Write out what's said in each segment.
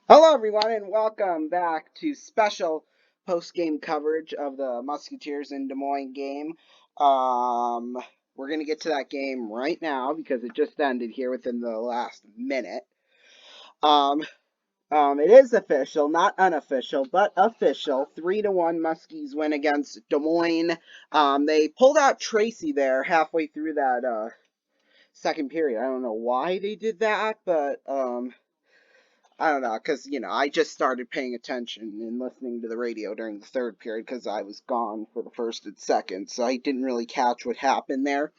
Hello, everyone, and welcome back to special post-game coverage of the Musketeers in Des Moines game. Um, we're going to get to that game right now because it just ended here within the last minute. Um, it is official, not unofficial, but official. 3-1 Muskies win against Des Moines. They pulled out Tracy there halfway through that second period. I don't know why they did that, but I don't know, because, I just started paying attention and listening to the radio during the third period because I was gone for the first and second, so I didn't really catch what happened there.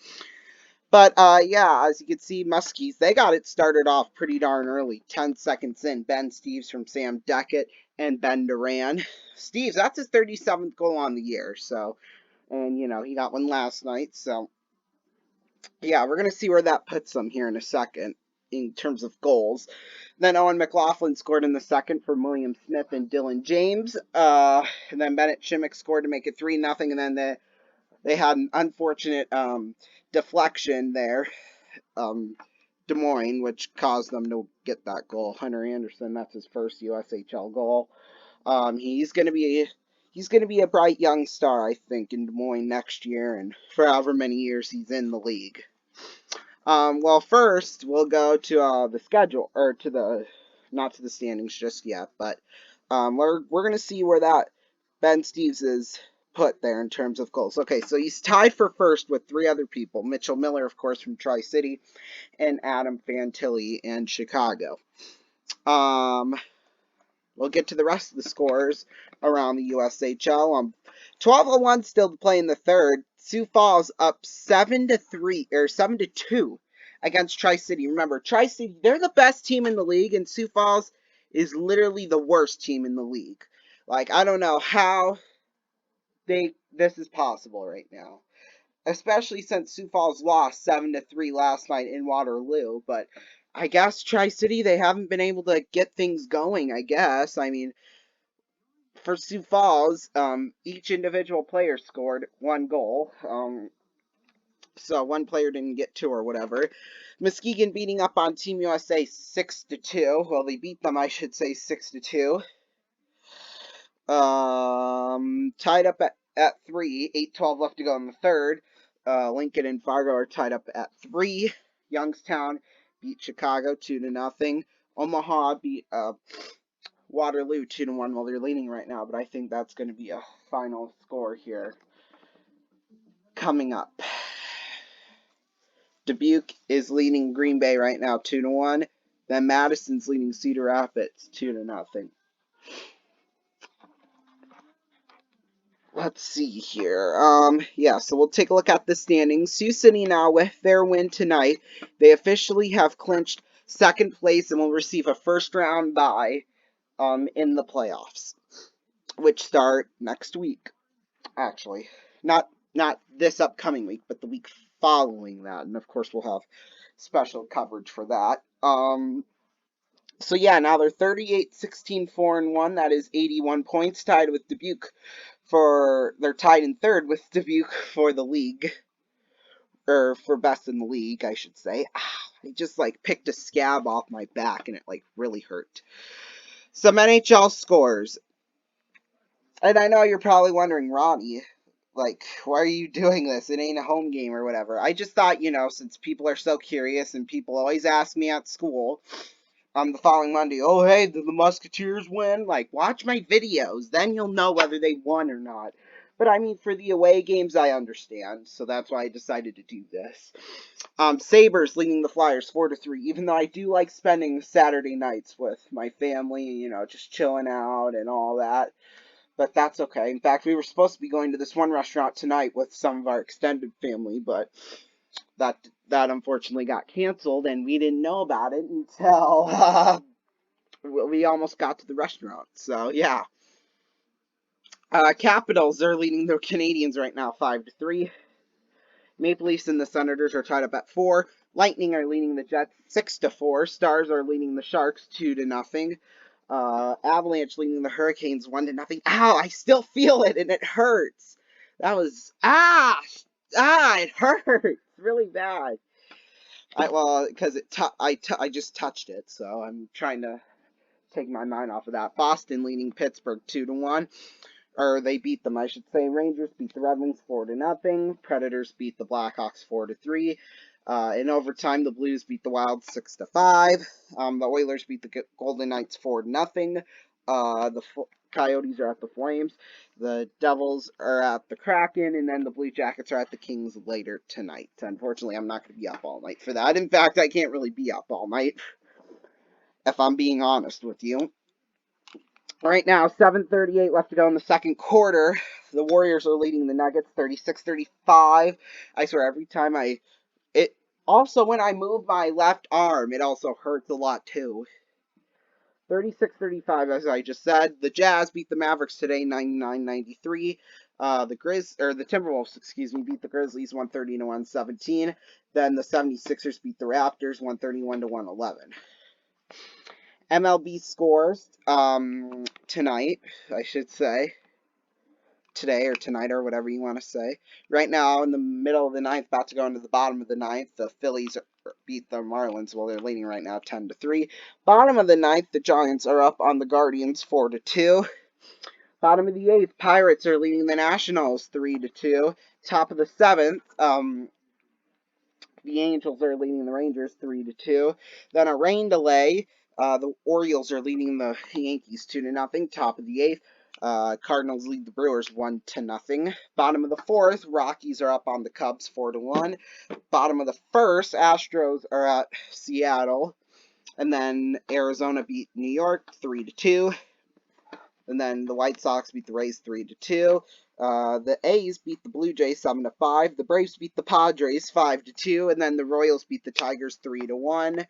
But, yeah, as you can see, Muskies, they got it started off pretty darn early. 10 seconds in, Ben Steeves from Sam Deckett and Ben Duran. Steeves, that's his 37th goal on the year, so, and, he got one last night, so, yeah, we're going to see where that puts him here in a second in terms of goals. Then Owen McLaughlin scored in the second for William Smith and Dylan James. And then Bennett Shimmick scored to make it 3-0. And then they had an unfortunate deflection there, Des Moines, which caused them to get that goal. Hunter Anderson, that's his first USHL goal. He's gonna be a bright young star, I think, in Des Moines next year, and for however many years he's in the league. Well, first we'll go to the schedule, or to the not to the standings just yet, but we're gonna see where that Ben Steeves is put there in terms of goals. Okay, so he's tied for first with three other people: Mitchell Miller, of course, from Tri City, and Adam Fantilli in Chicago. Um, we'll get to the rest of the scores around the USHL. 12:01 still to play in the third. Sioux Falls up 7-3 or 7-2 against Tri City. Remember, Tri City, they're the best team in the league, and Sioux Falls is literally the worst team in the league. Like, I don't know how this is possible right now. Especially since Sioux Falls lost 7-3 last night in Waterloo, but I guess Tri City, they haven't been able to get things going, I guess. I mean, for Sioux Falls, each individual player scored one goal. So one player didn't get two or whatever. Muskegon beating up on Team USA 6-2. Well, they beat them, I should say, 6-2. Tied up at 3. 8:12 left to go in the third. Lincoln and Fargo are tied up at 3. Youngstown beat Chicago 2-0. Omaha beat Waterloo 2-1. Well, they're leading right now, but I think that's going to be a final score here coming up. Dubuque is leading Green Bay right now 2-1. Then Madison's leading Cedar Rapids 2-0. Let's see here. Yeah, so we'll take a look at the standings. Sioux City now, with their win tonight, they officially have clinched second place and will receive a first round bye in the playoffs, which start next week. Actually, not this upcoming week, but the week following that, and of course we'll have special coverage for that. So yeah, now they're 38, 16, 4-1. That is 81 points, tied with Dubuque they're tied in third with Dubuque for the league, or for best in the league, I should say. I just like picked a scab off my back and it like really hurt. Some NHL scores. And I know you're probably wondering, Ronnie, like, why are you doing this? It ain't a home game or whatever. I just thought, since people are so curious and people always ask me at school, the following Monday, oh, hey, did the Musketeers win? Like, watch my videos. Then you'll know whether they won or not. But I mean, for the away games, I understand. So that's why I decided to do this. Sabres leading the Flyers 4-3. Even though I do like spending Saturday nights with my family, just chilling out and all that. But that's okay. In fact, we were supposed to be going to this one restaurant tonight with some of our extended family, but that unfortunately got canceled, and we didn't know about it until we almost got to the restaurant. So yeah, Capitals are leading the Canadians right now 5-3. Maple Leafs and the Senators are tied up at 4. Lightning are leading the Jets 6-4. Stars are leading the Sharks 2-0. Avalanche leading the Hurricanes 1-0. Ow! I still feel it, and it hurts. That was it hurts really bad. Well, because I just touched it, so I'm trying to take my mind off of that. Boston leading Pittsburgh 2-1. Or they beat them, I should say. Rangers beat the Red Wings 4-0. Predators beat the Blackhawks 4-3. In overtime, the Blues beat the Wild 6-5. The Oilers beat the Golden Knights 4-0. The Coyotes are at the Flames. The Devils are at the Kraken, and then the Blue Jackets are at the Kings later tonight. Unfortunately, I'm not going to be up all night for that. In fact, I can't really be up all night, if I'm being honest with you. Right now, 7:38 left to go in the second quarter. The Warriors are leading the Nuggets 36-35. I swear, every time it also, when I move my left arm, it also hurts a lot too. 36-35, as I just said. The Jazz beat the Mavericks today, 99-93. The Timberwolves, beat the Grizzlies 130-117. Then the 76ers beat the Raptors 131-111. MLB scores tonight, I should say. Today or tonight or whatever you want to say. Right now, in the middle of the ninth, about to go into the bottom of the ninth, the Phillies beat the Marlins. Well, they're leading right now 10-3. Bottom of the ninth, the Giants are up on the Guardians 4-2. Bottom of the eighth, Pirates are leading the Nationals 3-2. Top of the seventh, the Angels are leading the Rangers 3-2. Then a rain delay. The Orioles are leading the Yankees 2-0. Top of the eighth. Cardinals lead the Brewers 1-0. Bottom of the fourth, Rockies are up on the Cubs 4-1. Bottom of the first, Astros are at Seattle. And then Arizona beat New York 3-2. And then the White Sox beat the Rays 3-2. The A's beat the Blue Jays 7-5. The Braves beat the Padres 5-2. And then the Royals beat the Tigers 3-1.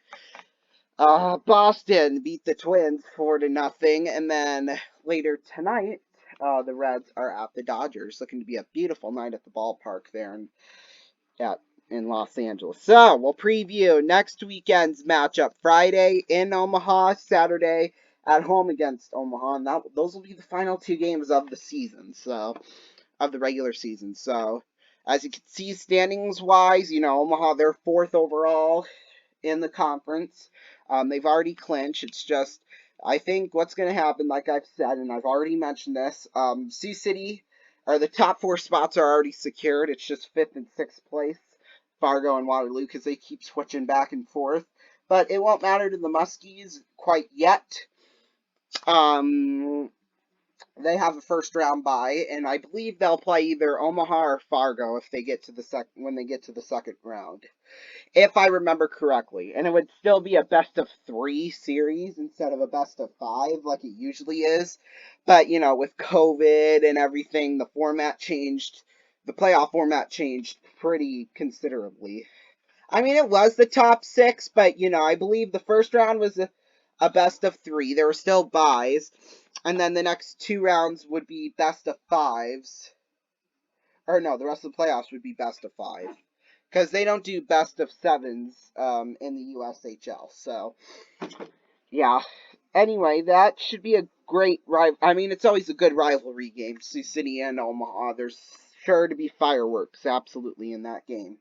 Boston beat the Twins 4-0. And then later tonight, the Reds are at the Dodgers. Looking to be a beautiful night at the ballpark there in Los Angeles. So we'll preview next weekend's matchup. Friday in Omaha, Saturday at home against Omaha. And those will be the final two games of the season. So of the regular season. So as you can see, standings wise, Omaha, they're fourth overall in the conference. They've already clinched. It's just, I think what's going to happen, like I've said, and I've already mentioned this, Sioux City, or the top four spots are already secured. It's just fifth and sixth place, Fargo and Waterloo, because they keep switching back and forth. But it won't matter to the Muskies quite yet. They have a first round bye, and I believe they'll play either Omaha or Fargo if they get to when they get to the second round, if I remember correctly. And it would still be a best of 3 series instead of a best of 5 like it usually is. But with COVID and everything, the format changed. The playoff format changed pretty considerably. I mean, it was the top 6, but I believe the first round was a best of 3. There were still byes. And then the next 2 rounds would be best of 5s. Or no, the rest of the playoffs would be best of 5. Because they don't do best of 7s in the USHL. So, yeah. Anyway, that should be a great rival. I mean, it's always a good rivalry game. Sioux City and Omaha. There's sure to be fireworks, absolutely, in that game.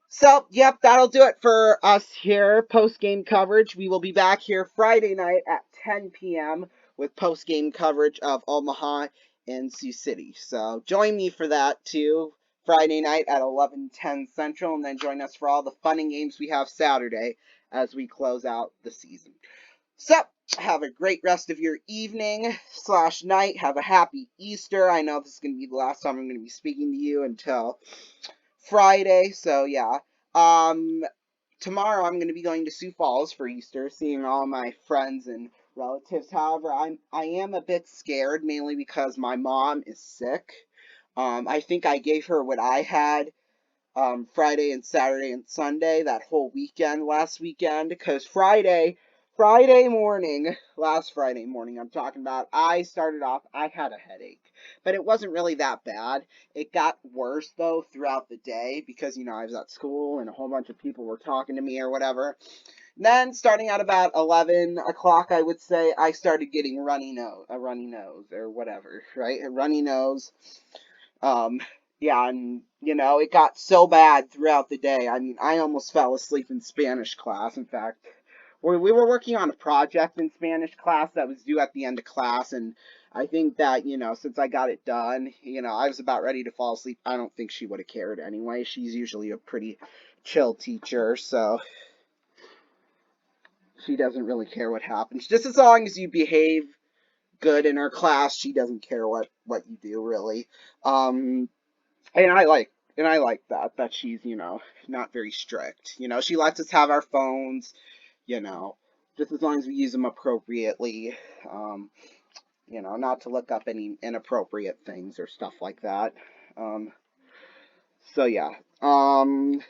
So, yep, that'll do it for us here. Post-game coverage. We will be back here Friday night at 10 p.m. with post-game coverage of Omaha and Sioux City. So, join me for that, too, Friday night at 11:10 Central, and then join us for all the fun and games we have Saturday as we close out the season. So, have a great rest of your evening/night. Have a happy Easter. I know this is going to be the last time I'm going to be speaking to you until Friday, so yeah. Tomorrow I'm going to be going to Sioux Falls for Easter, seeing all my friends and relatives. However, I am a bit scared, mainly because my mom is sick. I think I gave her what I had Friday and Saturday and Sunday, that whole weekend last weekend, because last Friday morning I'm talking about, I had a headache. But it wasn't really that bad. It got worse, though, throughout the day, because, I was at school and a whole bunch of people were talking to me or whatever. Then, starting at about 11 o'clock, I would say, I started getting a runny nose, or whatever, right? A runny nose. Yeah, and, it got so bad throughout the day. I mean, I almost fell asleep in Spanish class. In fact, we were working on a project in Spanish class that was due at the end of class, and I think that, since I got it done, I was about ready to fall asleep. I don't think she would have cared anyway. She's usually a pretty chill teacher, so she doesn't really care what happens. Just as long as you behave good in her class, she doesn't care what you do really. Um, and I like that she's, not very strict. She lets us have our phones, you know, just as long as we use them appropriately. Um, not to look up any inappropriate things or stuff like that. Um, so yeah. Um,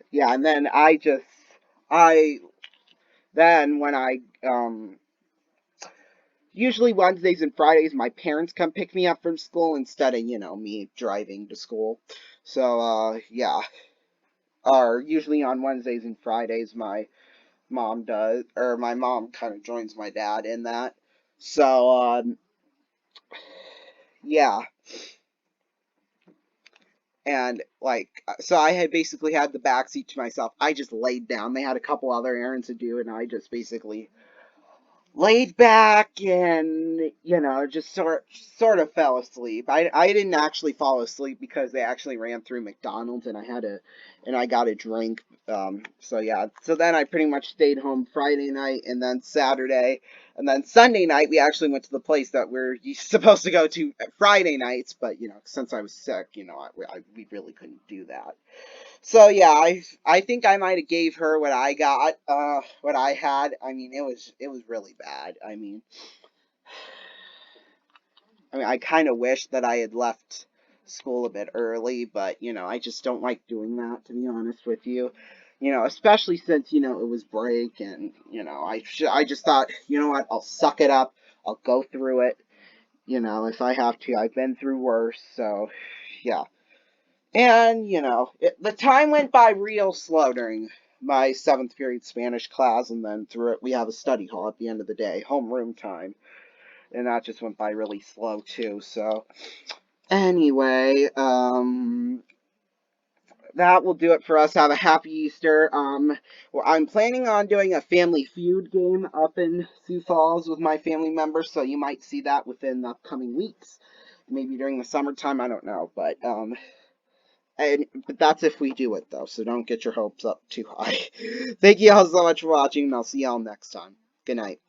yeah, and then I then when I usually Wednesdays and Fridays my parents come pick me up from school instead of, me driving to school. So yeah. Or usually on Wednesdays and Fridays my mom kind of joins my dad in that. So yeah. And like, so I had basically had the backseat to myself. I just laid down. They had a couple other errands to do, and I just basically laid back and, just sort of fell asleep. I didn't actually fall asleep because they actually ran through McDonald's and I got a drink. So yeah, so then I pretty much stayed home Friday night and then Saturday and then Sunday night we actually went to the place that we're supposed to go to Friday nights, but since I was sick, we really couldn't do that. So yeah, I think I might have gave her what I got, what I had. I mean, it was really bad. I mean, I kind of wish that I had left school a bit early, but I just don't like doing that, to be honest with you. Especially since it was break, and I just thought, what, I'll suck it up. I'll go through it. If I have to. I've been through worse, so yeah. And, the time went by real slow during my seventh period Spanish class, and then through it, we have a study hall at the end of the day, homeroom time. And that just went by really slow, too. So, anyway, that will do it for us. Have a happy Easter. Well, I'm planning on doing a Family Feud game up in Sioux Falls with my family members, so you might see that within the upcoming weeks. Maybe during the summertime, I don't know. But that's if we do it, though, so don't get your hopes up too high. Thank you all so much for watching, and I'll see y'all next time. Good night.